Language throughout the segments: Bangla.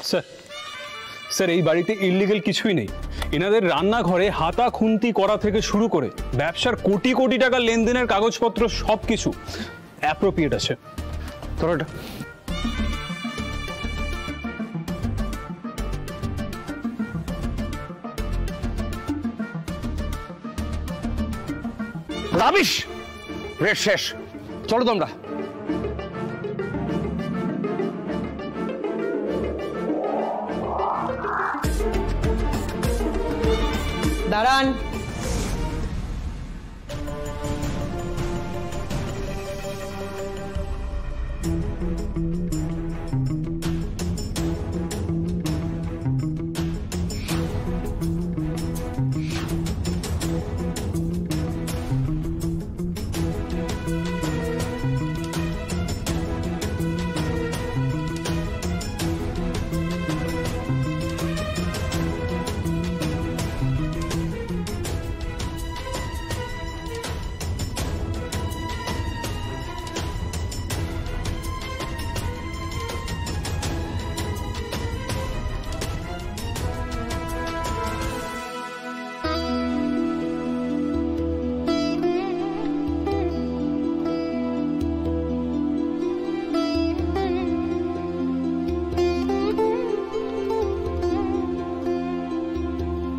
স্যার স্যার এই বাড়িতে ইললিগাল কিছুই নেই। এনাদের রান্নাঘরে হাতা খুন্তি করা থেকে শুরু করে ব্যবসার কোটি কোটি টাকার লেনদেনের কাগজপত্র সবকিছু অ্যাপ্রোপ্রিয়েট আছে। ধরো এটা। রাবিশ, রেট শেষ, চলো তোমরা। দাঁড়ান।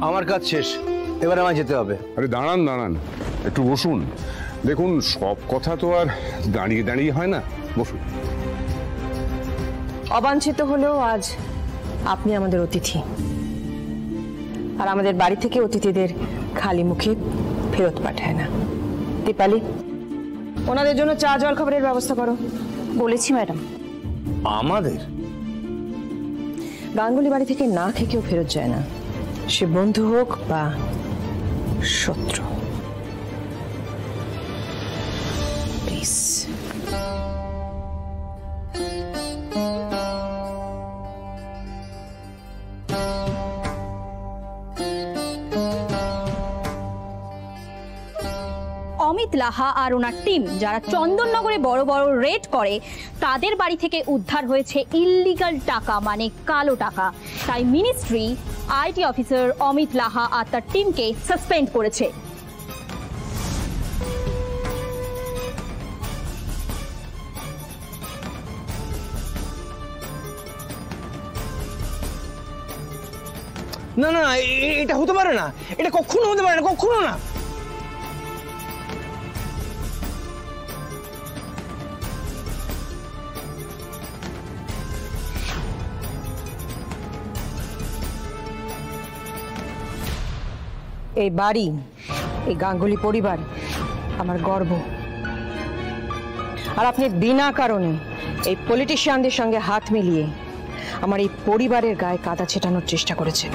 আমার কাজ শেষ, এবার আমায় যেতে হবে। আরে দাঁড়ান দাঁড়ান, একটু বসুন। দেখুন, সব কথা তো আর দাঁড়িয়ে দাঁড়িয়ে হয় না, বসুন। অবাঞ্ছিত হলেও আজ আপনি আমাদের অতিথি, আর আমাদের বাড়ি থেকে অতিথিদের খালি মুখে ফেরত পাঠায় না। দীপালি, ওনাদের জন্য চা জল খাবারের ব্যবস্থা করো। বলেছি ম্যাডাম। আমাদের গাঙ্গুলি বাড়ি থেকে না খেয়ে কেউ ফেরত যায় না, সে বন্ধু হোক বা শত্রু। প্লিজ। অমিত লাহা আর ওনার টিম যারা চন্দননগরে বড় বড় রেড করে, তাদের বাড়ি থেকে উদ্ধার হয়েছে ইললিগাল টাকা, মানে কালো টাকা। তাই ministry IT officer Amit Laha আর তার টিমকে সাসপেন্ড করেছে। না না, এটা হতে পারে না, এটা কখনো হতে পারে না, কখনো না। এই বাড়ি, এই গাঙ্গুলি পরিবার আমার গর্ব, আর আপনি বিনা কারণে এই পলিটিশিয়ানদের সঙ্গে হাত মিলিয়ে আমার এই পরিবারের গায়ে কাদা ছেটানোর চেষ্টা করেছেন।